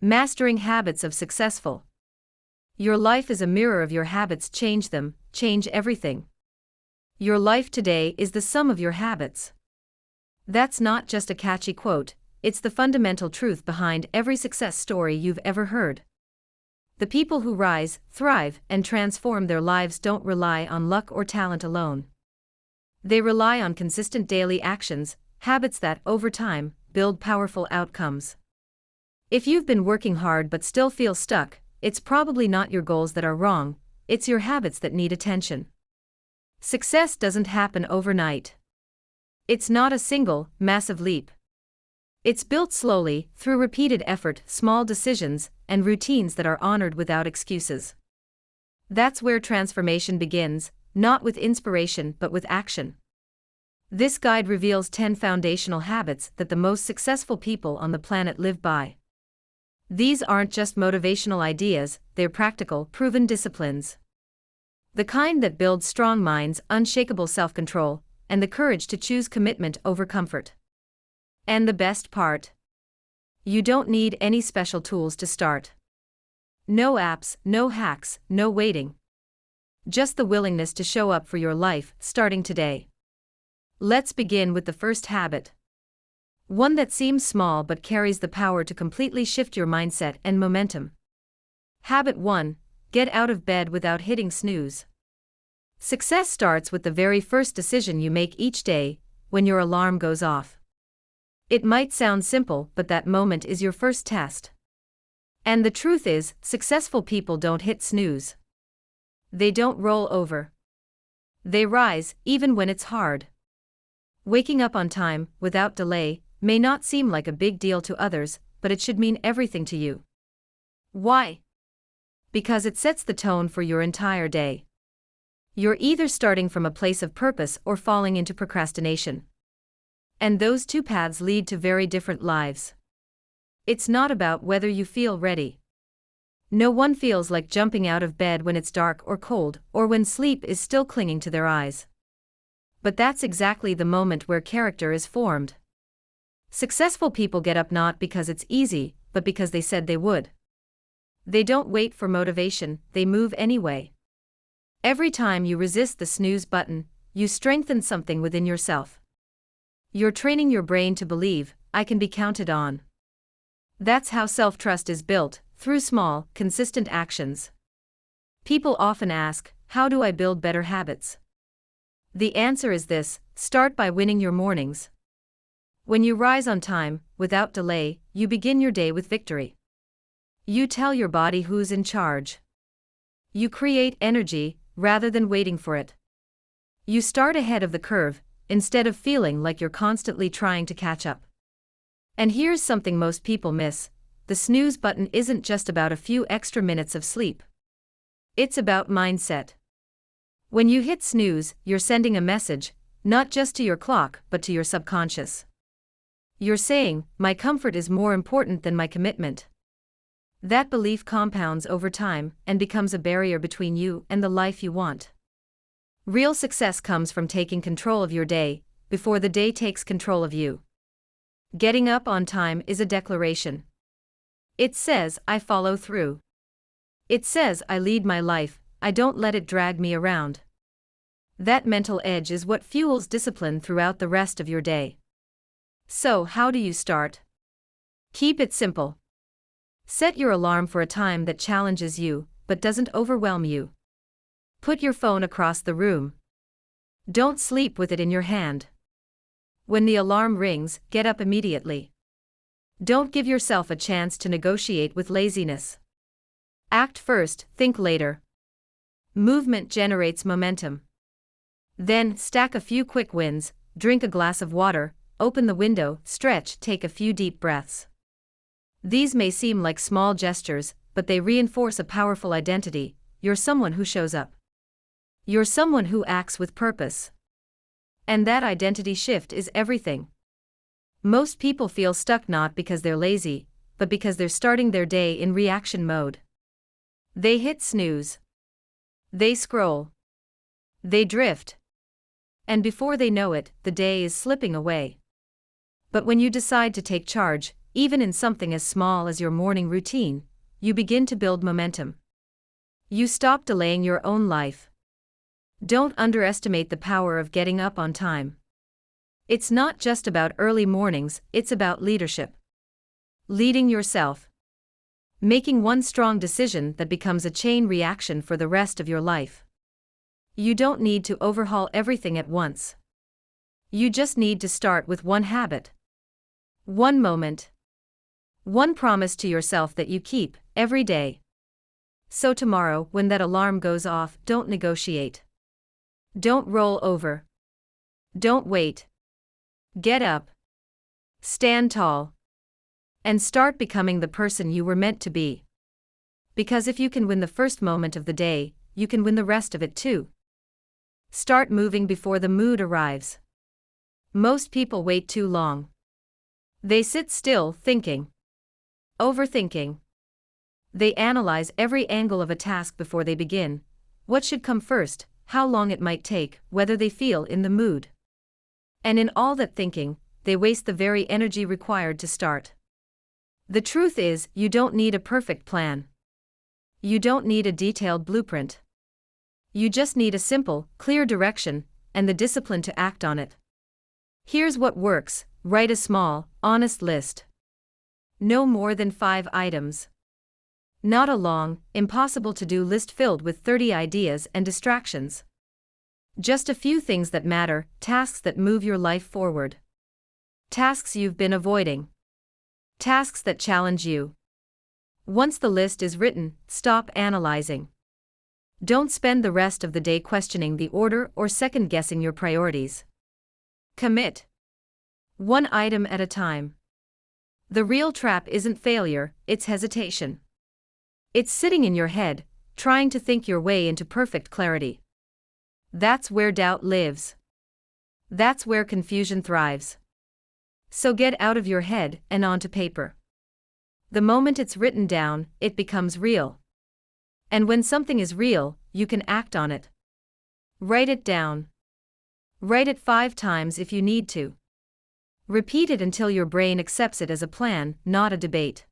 Mastering habits of successful. Your life is a mirror of your habits. Change them, change everything. Your life today is the sum of your habits. That's not just a catchy quote, it's the fundamental truth behind every success story you've ever heard. The people who rise, thrive, and transform their lives don't rely on luck or talent alone. They rely on consistent daily actions, habits that, over time, build powerful outcomes. If you've been working hard but still feel stuck, it's probably not your goals that are wrong, it's your habits that need attention. Success doesn't happen overnight. It's not a single, massive leap. It's built slowly, through repeated effort, small decisions, and routines that are honored without excuses. That's where transformation begins, not with inspiration but with action. This guide reveals 10 foundational habits that the most successful people on the planet live by. These aren't just motivational ideas, they're practical, proven disciplines. The kind that build strong minds, unshakable self-control, and the courage to choose commitment over comfort. And the best part? You don't need any special tools to start. No apps, no hacks, no waiting. Just the willingness to show up for your life, starting today. Let's begin with the first habit. One that seems small but carries the power to completely shift your mindset and momentum. Habit 1. Get out of bed without hitting snooze. Success starts with the very first decision you make each day, when your alarm goes off. It might sound simple, but that moment is your first test. And the truth is, successful people don't hit snooze. They don't roll over. They rise, even when it's hard. Waking up on time, without delay, may not seem like a big deal to others, but it should mean everything to you. Why? Because it sets the tone for your entire day. You're either starting from a place of purpose or falling into procrastination. And those two paths lead to very different lives. It's not about whether you feel ready. No one feels like jumping out of bed when it's dark or cold, or when sleep is still clinging to their eyes. But that's exactly the moment where character is formed. Successful people get up not because it's easy, but because they said they would. They don't wait for motivation, they move anyway. Every time you resist the snooze button, you strengthen something within yourself. You're training your brain to believe, I can be counted on. That's how self-trust is built, through small, consistent actions. People often ask, how do I build better habits? The answer is this: start by winning your mornings. When you rise on time, without delay, you begin your day with victory. You tell your body who's in charge. You create energy, rather than waiting for it. You start ahead of the curve, instead of feeling like you're constantly trying to catch up. And here's something most people miss: the snooze button isn't just about a few extra minutes of sleep. It's about mindset. When you hit snooze, you're sending a message, not just to your clock, but to your subconscious. You're saying, my comfort is more important than my commitment. That belief compounds over time and becomes a barrier between you and the life you want. Real success comes from taking control of your day, before the day takes control of you. Getting up on time is a declaration. It says, I follow through. It says, I lead my life, I don't let it drag me around. That mental edge is what fuels discipline throughout the rest of your day. So, how do you start? Keep it simple. Set your alarm for a time that challenges you, but doesn't overwhelm you. Put your phone across the room. Don't sleep with it in your hand. When the alarm rings, get up immediately. Don't give yourself a chance to negotiate with laziness. Act first, think later. Movement generates momentum. Then, stack a few quick wins, drink a glass of water, open the window, stretch, take a few deep breaths. These may seem like small gestures, but they reinforce a powerful identity: you're someone who shows up. You're someone who acts with purpose. And that identity shift is everything. Most people feel stuck not because they're lazy, but because they're starting their day in reaction mode. They hit snooze. They scroll. They drift. And before they know it, the day is slipping away. But when you decide to take charge, even in something as small as your morning routine, you begin to build momentum. You stop delaying your own life. Don't underestimate the power of getting up on time. It's not just about early mornings, it's about leadership. Leading yourself. Making one strong decision that becomes a chain reaction for the rest of your life. You don't need to overhaul everything at once. You just need to start with one habit. One moment. One promise to yourself that you keep, every day. So tomorrow, when that alarm goes off, don't negotiate. Don't roll over. Don't wait. Get up. Stand tall. And start becoming the person you were meant to be. Because if you can win the first moment of the day, you can win the rest of it too. Start moving before the mood arrives. Most people wait too long. They sit still, thinking. Overthinking. They analyze every angle of a task before they begin: what should come first, how long it might take, whether they feel in the mood. And in all that thinking, they waste the very energy required to start. The truth is, you don't need a perfect plan. You don't need a detailed blueprint. You just need a simple, clear direction, and the discipline to act on it. Here's what works: write a small, honest list. No more than 5 items. Not a long, impossible to-do list filled with 30 ideas and distractions. Just a few things that matter, tasks that move your life forward. Tasks you've been avoiding. Tasks that challenge you. Once the list is written, stop analyzing. Don't spend the rest of the day questioning the order or second-guessing your priorities. Commit. One item at a time. The real trap isn't failure, it's hesitation. It's sitting in your head, trying to think your way into perfect clarity. That's where doubt lives. That's where confusion thrives. So get out of your head and onto paper. The moment it's written down, it becomes real. And when something is real, you can act on it. Write it down. Write it 5 times if you need to. Repeat it until your brain accepts it as a plan, not a debate.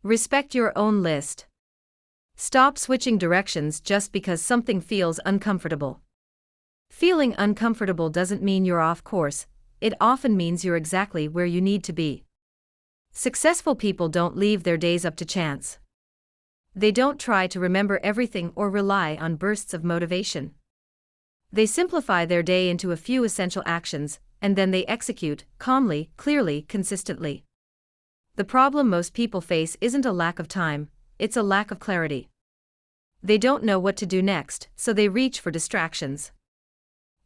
Respect your own list. Stop switching directions just because something feels uncomfortable. Feeling uncomfortable doesn't mean you're off course, it often means you're exactly where you need to be. Successful people don't leave their days up to chance. They don't try to remember everything or rely on bursts of motivation. They simplify their day into a few essential actions, and then they execute, calmly, clearly, consistently. The problem most people face isn't a lack of time, it's a lack of clarity. They don't know what to do next, so they reach for distractions.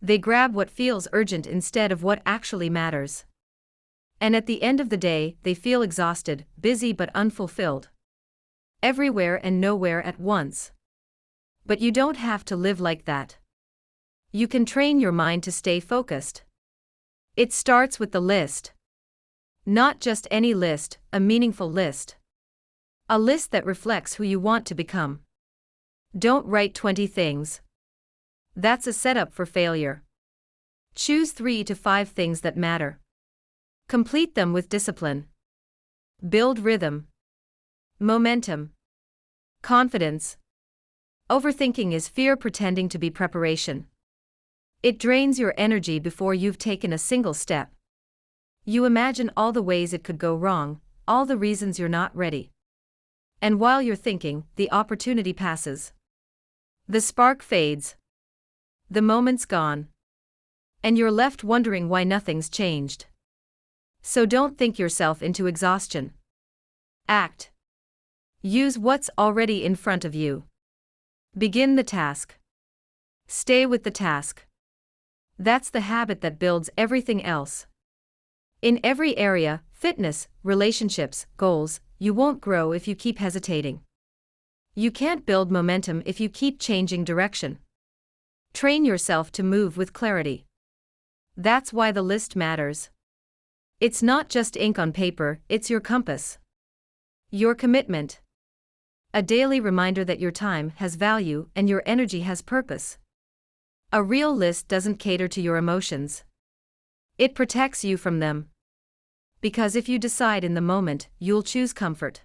They grab what feels urgent instead of what actually matters. And at the end of the day, they feel exhausted, busy but unfulfilled. Everywhere and nowhere at once. But you don't have to live like that. You can train your mind to stay focused. It starts with the list. Not just any list, a meaningful list. A list that reflects who you want to become. Don't write 20 things. That's a setup for failure. Choose 3 to 5 things that matter. Complete them with discipline. Build rhythm. Momentum. Confidence. Overthinking is fear pretending to be preparation. It drains your energy before you've taken a single step. You imagine all the ways it could go wrong, all the reasons you're not ready. And while you're thinking, the opportunity passes. The spark fades. The moment's gone. And you're left wondering why nothing's changed. So don't think yourself into exhaustion. Act. Use what's already in front of you. Begin the task. Stay with the task. That's the habit that builds everything else. In every area, fitness, relationships, goals, you won't grow if you keep hesitating. You can't build momentum if you keep changing direction. Train yourself to move with clarity. That's why the list matters. It's not just ink on paper, it's your compass. Your commitment. A daily reminder that your time has value and your energy has purpose. A real list doesn't cater to your emotions. It protects you from them. Because if you decide in the moment, you'll choose comfort.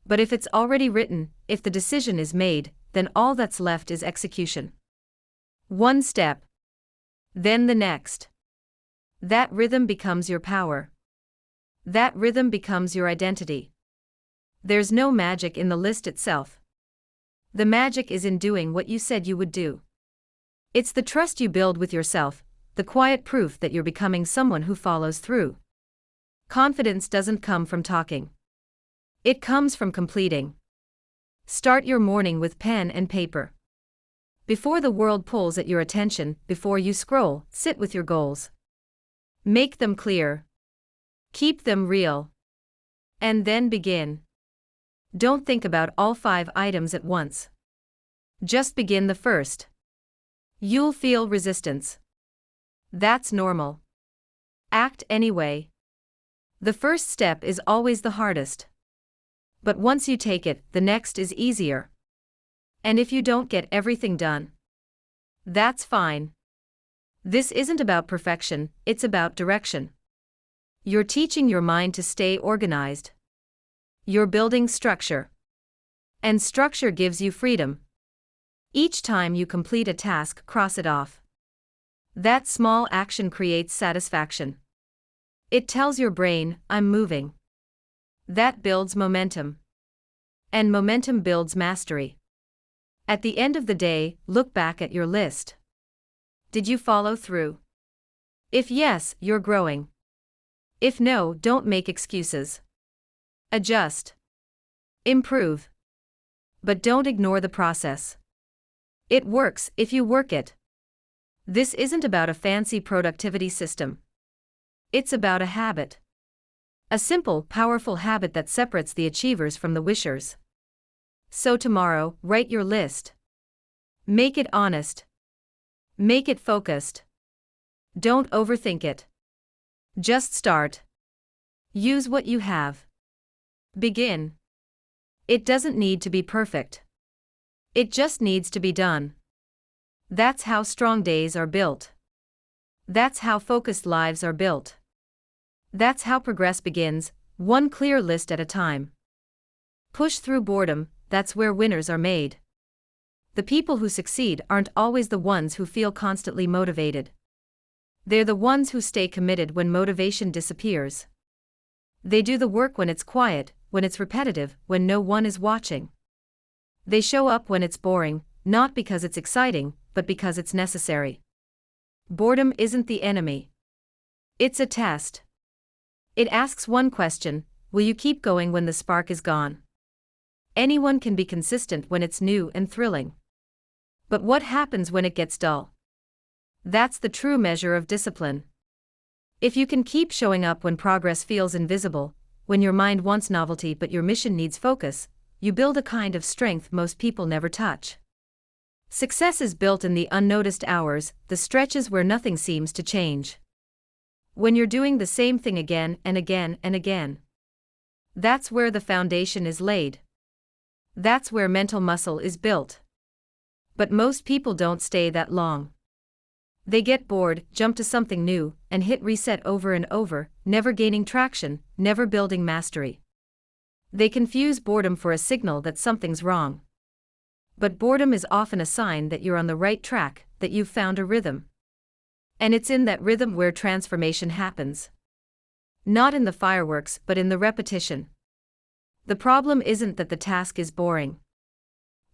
But if it's already written, if the decision is made, then all that's left is execution. One step. Then the next. That rhythm becomes your power. That rhythm becomes your identity. There's no magic in the list itself. The magic is in doing what you said you would do. It's the trust you build with yourself, the quiet proof that you're becoming someone who follows through. Confidence doesn't come from talking. It comes from completing. Start your morning with pen and paper. Before the world pulls at your attention, before you scroll, sit with your goals. Make them clear. Keep them real. And then begin. Don't think about all 5 items at once. Just begin the first. You'll feel resistance. That's normal. Act anyway. The first step is always the hardest. But once you take it, the next is easier. And if you don't get everything done, that's fine. This isn't about perfection, it's about direction. You're teaching your mind to stay organized. You're building structure. And structure gives you freedom. Each time you complete a task, cross it off. That small action creates satisfaction. It tells your brain, I'm moving. That builds momentum. And momentum builds mastery. At the end of the day, look back at your list. Did you follow through? If yes, you're growing. If no, don't make excuses. Adjust. Improve. But don't ignore the process. It works if you work it. This isn't about a fancy productivity system. It's about a habit. A simple, powerful habit that separates the achievers from the wishers. So tomorrow, write your list. Make it honest. Make it focused. Don't overthink it. Just start. Use what you have. Begin. It doesn't need to be perfect. It just needs to be done. That's how strong days are built. That's how focused lives are built. That's how progress begins, one clear list at a time. Push through boredom, that's where winners are made. The people who succeed aren't always the ones who feel constantly motivated. They're the ones who stay committed when motivation disappears. They do the work when it's quiet, when it's repetitive, when no one is watching. They show up when it's boring, not because it's exciting, but because it's necessary. Boredom isn't the enemy. It's a test. It asks one question: will you keep going when the spark is gone? Anyone can be consistent when it's new and thrilling. But what happens when it gets dull? That's the true measure of discipline. If you can keep showing up when progress feels invisible, when your mind wants novelty but your mission needs focus, you build a kind of strength most people never touch. Success is built in the unnoticed hours, the stretches where nothing seems to change. When you're doing the same thing again and again and again. That's where the foundation is laid. That's where mental muscle is built. But most people don't stay that long. They get bored, jump to something new, and hit reset over and over, never gaining traction, never building mastery. They confuse boredom for a signal that something's wrong. But boredom is often a sign that you're on the right track, that you've found a rhythm. And it's in that rhythm where transformation happens. Not in the fireworks, but in the repetition. The problem isn't that the task is boring.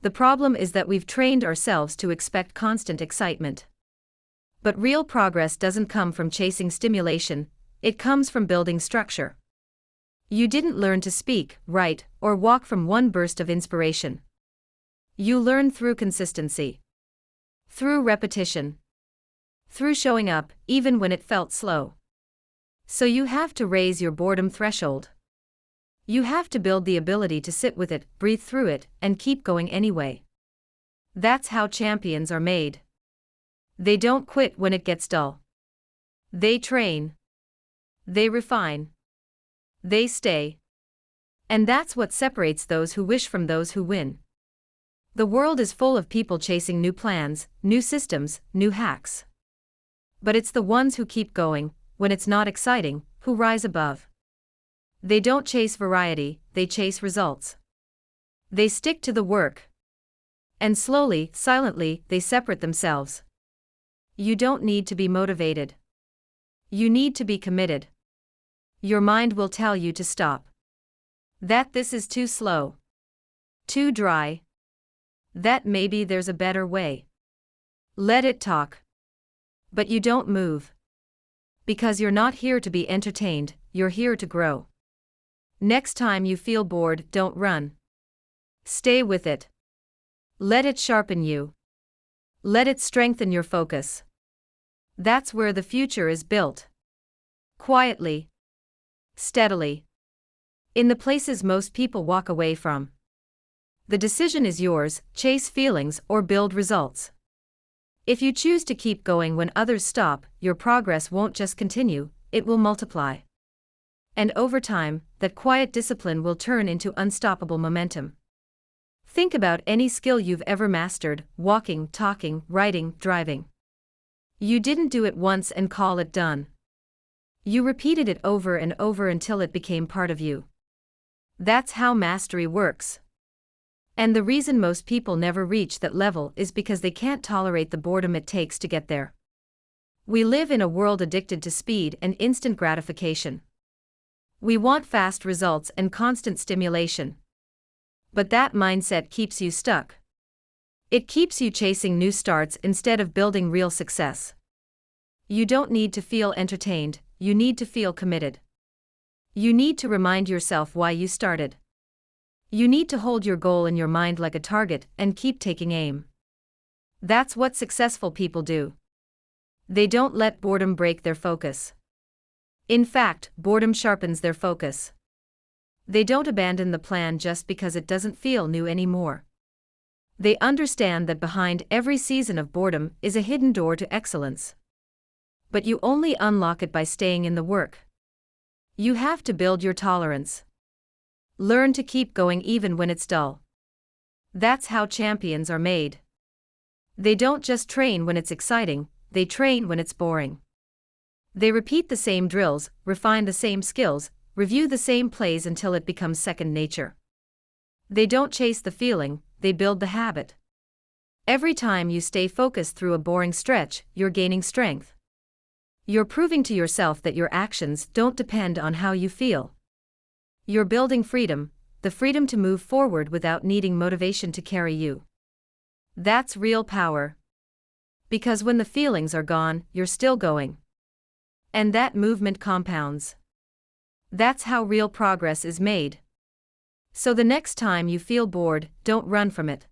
The problem is that we've trained ourselves to expect constant excitement. But real progress doesn't come from chasing stimulation, it comes from building structure. You didn't learn to speak, write, or walk from one burst of inspiration. You learn through consistency. Through repetition. Through showing up, even when it felt slow. So you have to raise your boredom threshold. You have to build the ability to sit with it, breathe through it, and keep going anyway. That's how champions are made. They don't quit when it gets dull. They train. They refine. They stay. And that's what separates those who wish from those who win. The world is full of people chasing new plans, new systems, new hacks. But it's the ones who keep going, when it's not exciting, who rise above. They don't chase variety, they chase results. They stick to the work. And slowly, silently, they separate themselves. You don't need to be motivated. You need to be committed. Your mind will tell you to stop. That this is too slow. Too dry. That maybe there's a better way. Let it talk. But you don't move. Because you're not here to be entertained, you're here to grow. Next time you feel bored, don't run. Stay with it. Let it sharpen you. Let it strengthen your focus. That's where the future is built. Quietly. Steadily. In the places most people walk away from. The decision is yours: chase feelings or build results. If you choose to keep going when others stop, your progress won't just continue, it will multiply. And over time, that quiet discipline will turn into unstoppable momentum. Think about any skill you've ever mastered: walking, talking, writing, driving. You didn't do it once and call it done. You repeated it over and over until it became part of you. That's how mastery works. And the reason most people never reach that level is because they can't tolerate the boredom it takes to get there. We live in a world addicted to speed and instant gratification. We want fast results and constant stimulation. But that mindset keeps you stuck. It keeps you chasing new starts instead of building real success. You don't need to feel entertained, you need to feel committed. You need to remind yourself why you started. You need to hold your goal in your mind like a target and keep taking aim. That's what successful people do. They don't let boredom break their focus. In fact, boredom sharpens their focus. They don't abandon the plan just because it doesn't feel new anymore. They understand that behind every season of boredom is a hidden door to excellence. But you only unlock it by staying in the work. You have to build your tolerance. Learn to keep going even when it's dull. That's how champions are made. They don't just train when it's exciting, they train when it's boring. They repeat the same drills, refine the same skills, review the same plays until it becomes second nature. They don't chase the feeling, they build the habit. Every time you stay focused through a boring stretch, you're gaining strength. You're proving to yourself that your actions don't depend on how you feel. You're building freedom, the freedom to move forward without needing motivation to carry you. That's real power. Because when the feelings are gone, you're still going. And that movement compounds. That's how real progress is made. So the next time you feel bored, don't run from it.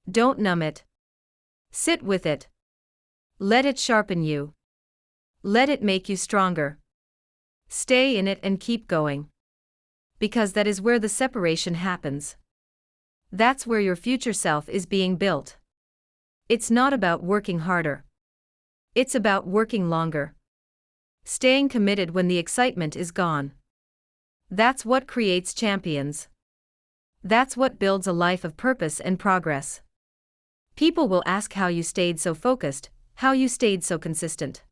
Don't numb it. Sit with it. Let it sharpen you. Let it make you stronger. Stay in it and keep going. Because that is where the separation happens. That's where your future self is being built. It's not about working harder. It's about working longer. Staying committed when the excitement is gone. That's what creates champions. That's what builds a life of purpose and progress. People will ask how you stayed so focused, how you stayed so consistent.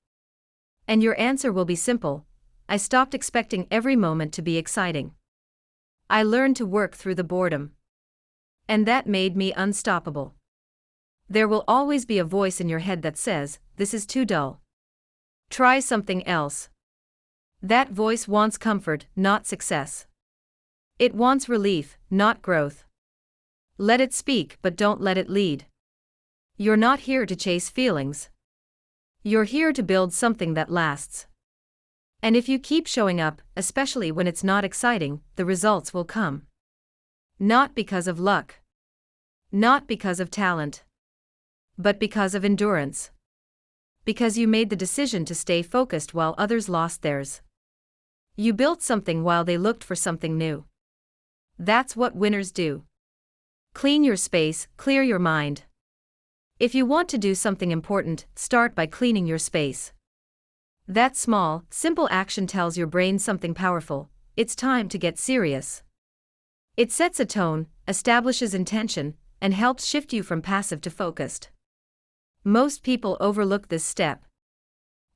And your answer will be simple: I stopped expecting every moment to be exciting. I learned to work through the boredom. And that made me unstoppable. There will always be a voice in your head that says, this is too dull. Try something else. That voice wants comfort, not success. It wants relief, not growth. Let it speak, but don't let it lead. You're not here to chase feelings. You're here to build something that lasts. And if you keep showing up, especially when it's not exciting, the results will come. Not because of luck. Not because of talent. But because of endurance. Because you made the decision to stay focused while others lost theirs. You built something while they looked for something new. That's what winners do. Clean your space, clear your mind. If you want to do something important, start by cleaning your space. That small, simple action tells your brain something powerful: it's time to get serious. It sets a tone, establishes intention, and helps shift you from passive to focused. Most people overlook this step.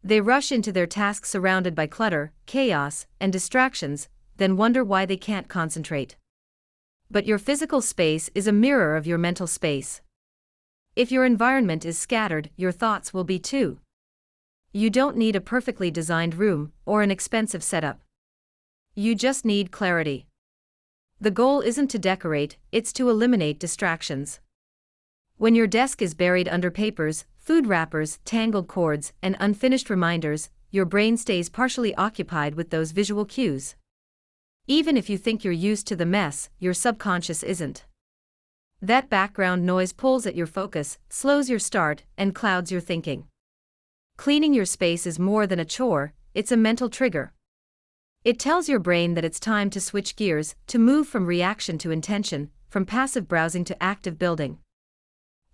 They rush into their tasks surrounded by clutter, chaos, and distractions, then wonder why they can't concentrate. But your physical space is a mirror of your mental space. If your environment is scattered, your thoughts will be too. You don't need a perfectly designed room or an expensive setup. You just need clarity. The goal isn't to decorate, it's to eliminate distractions. When your desk is buried under papers, food wrappers, tangled cords, and unfinished reminders, your brain stays partially occupied with those visual cues. Even if you think you're used to the mess, your subconscious isn't. That background noise pulls at your focus, slows your start, and clouds your thinking. Cleaning your space is more than a chore, it's a mental trigger. It tells your brain that it's time to switch gears, to move from reaction to intention, from passive browsing to active building.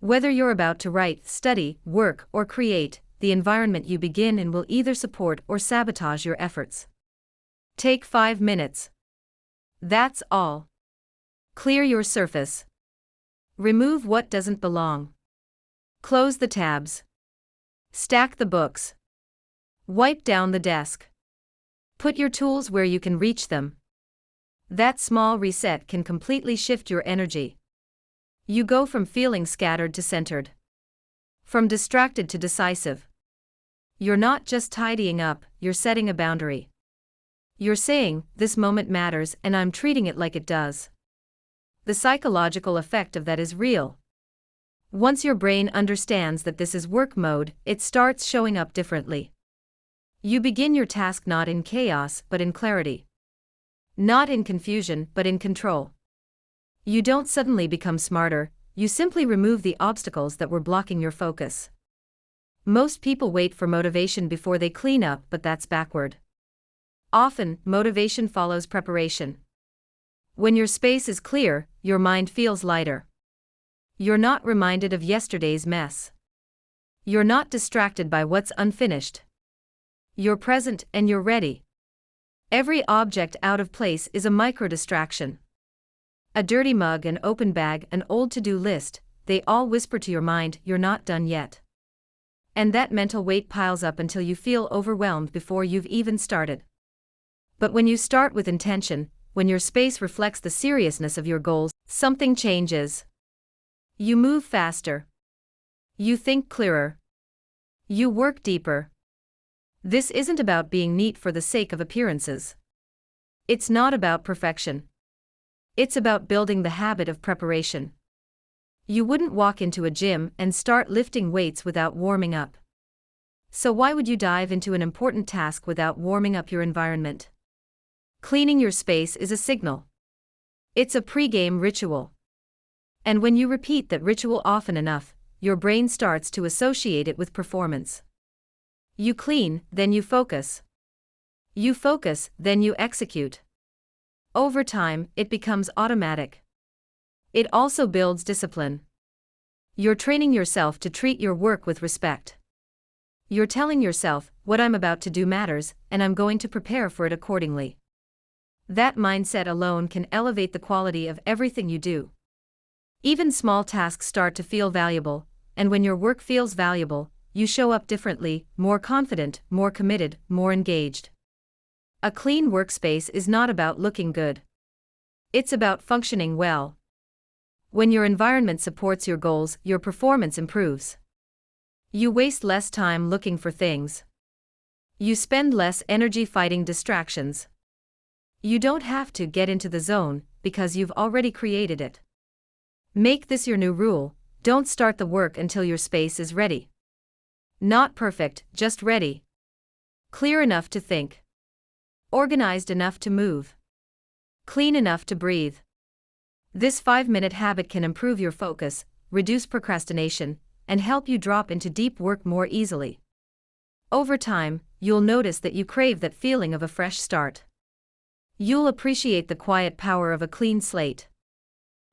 Whether you're about to write, study, work, or create, the environment you begin in will either support or sabotage your efforts. Take 5 minutes. That's all. Clear your surface. Remove what doesn't belong. Close the tabs. Stack the books. Wipe down the desk. Put your tools where you can reach them. That small reset can completely shift your energy. You go from feeling scattered to centered. From distracted to decisive. You're not just tidying up, you're setting a boundary. You're saying, this moment matters and I'm treating it like it does. The psychological effect of that is real. Once your brain understands that this is work mode, it starts showing up differently. You begin your task not in chaos but in clarity. Not in confusion but in control. You don't suddenly become smarter, you simply remove the obstacles that were blocking your focus. Most people wait for motivation before they clean up, but that's backward. Often, motivation follows preparation. When your space is clear, your mind feels lighter. You're not reminded of yesterday's mess. You're not distracted by what's unfinished. You're present and you're ready. Every object out of place is a micro-distraction. A dirty mug, an open bag, an old to-do list, they all whisper to your mind, you're not done yet. And that mental weight piles up until you feel overwhelmed before you've even started. But when you start with intention, when your space reflects the seriousness of your goals, something changes. You move faster. You think clearer. You work deeper. This isn't about being neat for the sake of appearances. It's not about perfection. It's about building the habit of preparation. You wouldn't walk into a gym and start lifting weights without warming up. So why would you dive into an important task without warming up your environment? Cleaning your space is a signal. It's a pre-game ritual. And when you repeat that ritual often enough, your brain starts to associate it with performance. You clean, then you focus. You focus, then you execute. Over time, it becomes automatic. It also builds discipline. You're training yourself to treat your work with respect. You're telling yourself, what I'm about to do matters, and I'm going to prepare for it accordingly. That mindset alone can elevate the quality of everything you do. Even small tasks start to feel valuable, and when your work feels valuable, you show up differently, more confident, more committed, more engaged. A clean workspace is not about looking good. It's about functioning well. When your environment supports your goals, your performance improves. You waste less time looking for things. You spend less energy fighting distractions. You don't have to get into the zone, because you've already created it. Make this your new rule: don't start the work until your space is ready. Not perfect, just ready. Clear enough to think. Organized enough to move. Clean enough to breathe. This 5-minute habit can improve your focus, reduce procrastination, and help you drop into deep work more easily. Over time, you'll notice that you crave that feeling of a fresh start. You'll appreciate the quiet power of a clean slate.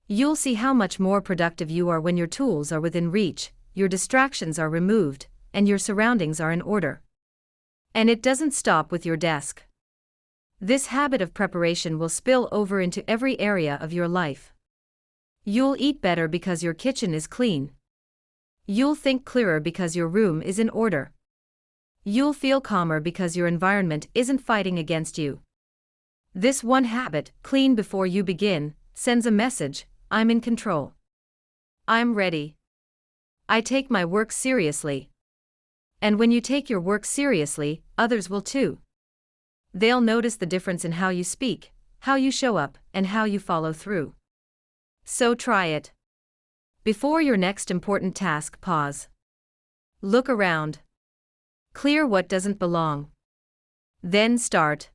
You'll see how much more productive you are when your tools are within reach, your distractions are removed, and your surroundings are in order. And it doesn't stop with your desk. This habit of preparation will spill over into every area of your life. You'll eat better because your kitchen is clean. You'll think clearer because your room is in order. You'll feel calmer because your environment isn't fighting against you. This one habit, clean before you begin, sends a message: I'm in control. I'm ready. I take my work seriously. And when you take your work seriously, others will too. They'll notice the difference in how you speak, how you show up, and how you follow through. So try it. Before your next important task, pause. Look around. Clear what doesn't belong. Then start.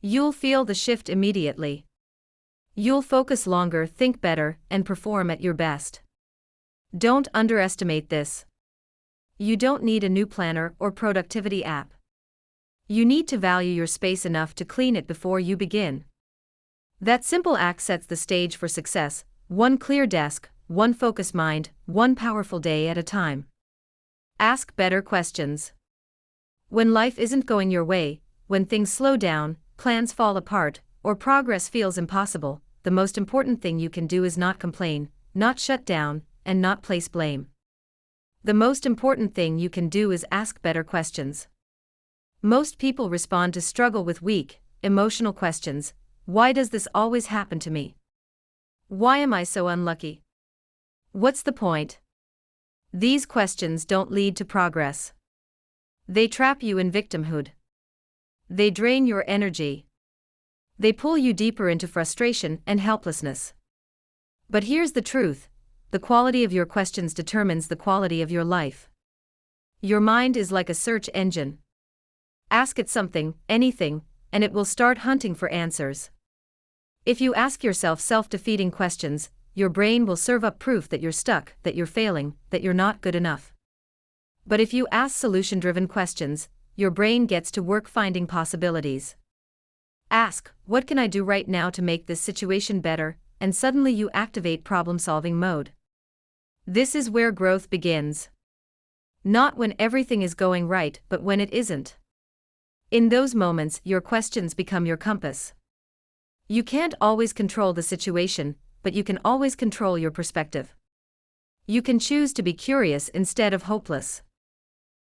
You'll feel the shift immediately. You'll focus longer, think better, and perform at your best. Don't underestimate this. You don't need a new planner or productivity app. You need to value your space enough to clean it before you begin. That simple act sets the stage for success: one clear desk, one focused mind, one powerful day at a time. Ask better questions. When life isn't going your way, when things slow down, plans fall apart, or progress feels impossible, the most important thing you can do is not complain, not shut down, and not place blame. The most important thing you can do is ask better questions. Most people respond to struggle with weak, emotional questions. Why does this always happen to me? Why am I so unlucky? What's the point? These questions don't lead to progress. They trap you in victimhood. They drain your energy. They pull you deeper into frustration and helplessness. But here's the truth: the quality of your questions determines the quality of your life. Your mind is like a search engine. Ask it something, anything, and it will start hunting for answers. If you ask yourself self-defeating questions, your brain will serve up proof that you're stuck, that you're failing, that you're not good enough. But if you ask solution-driven questions, your brain gets to work finding possibilities. Ask, what can I do right now to make this situation better? And suddenly you activate problem-solving mode. This is where growth begins. Not when everything is going right, but when it isn't. In those moments, your questions become your compass. You can't always control the situation, but you can always control your perspective. You can choose to be curious instead of hopeless.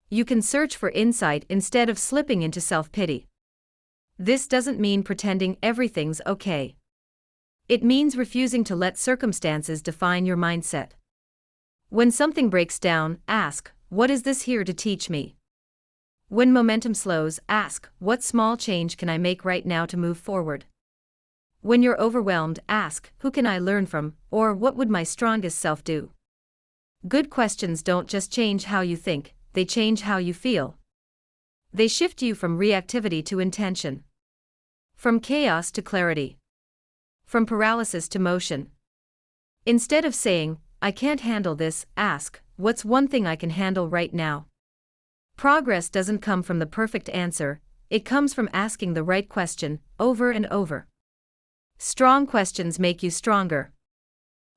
You can search for insight instead of slipping into self-pity. This doesn't mean pretending everything's okay. It means refusing to let circumstances define your mindset. When something breaks down, ask, what is this here to teach me? When momentum slows, ask, what small change can I make right now to move forward? When you're overwhelmed, ask, who can I learn from, or what would my strongest self do? Good questions don't just change how you think, they change how you feel. They shift you from reactivity to intention. From chaos to clarity. From paralysis to motion. Instead of saying, I can't handle this, ask, what's one thing I can handle right now? Progress doesn't come from the perfect answer, it comes from asking the right question, over and over. Strong questions make you stronger.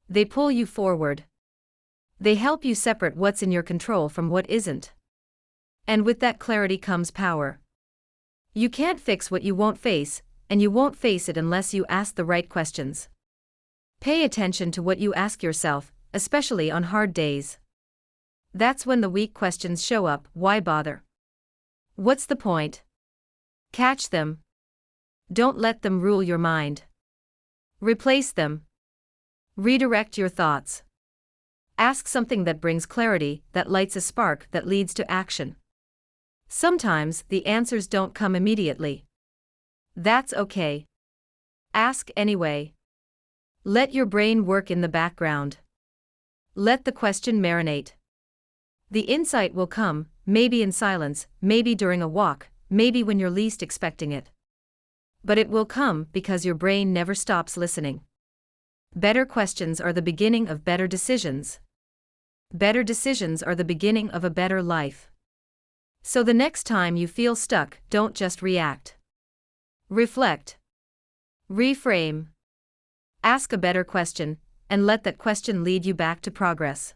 They pull you forward. They help you separate what's in your control from what isn't. And with that clarity comes power. You can't fix what you won't face, and you won't face it unless you ask the right questions. Pay attention to what you ask yourself, especially on hard days. That's when the weak questions show up. Why bother? What's the point? Catch them. Don't let them rule your mind. Replace them. Redirect your thoughts. Ask something that brings clarity, that lights a spark that leads to action. Sometimes the answers don't come immediately. That's okay. Ask anyway. Let your brain work in the background. Let the question marinate. The insight will come, maybe in silence, maybe during a walk, maybe when you're least expecting it. But it will come because your brain never stops listening. Better questions are the beginning of better decisions. Better decisions are the beginning of a better life. So the next time you feel stuck, don't just react. Reflect. Reframe. Ask a better question, and let that question lead you back to progress.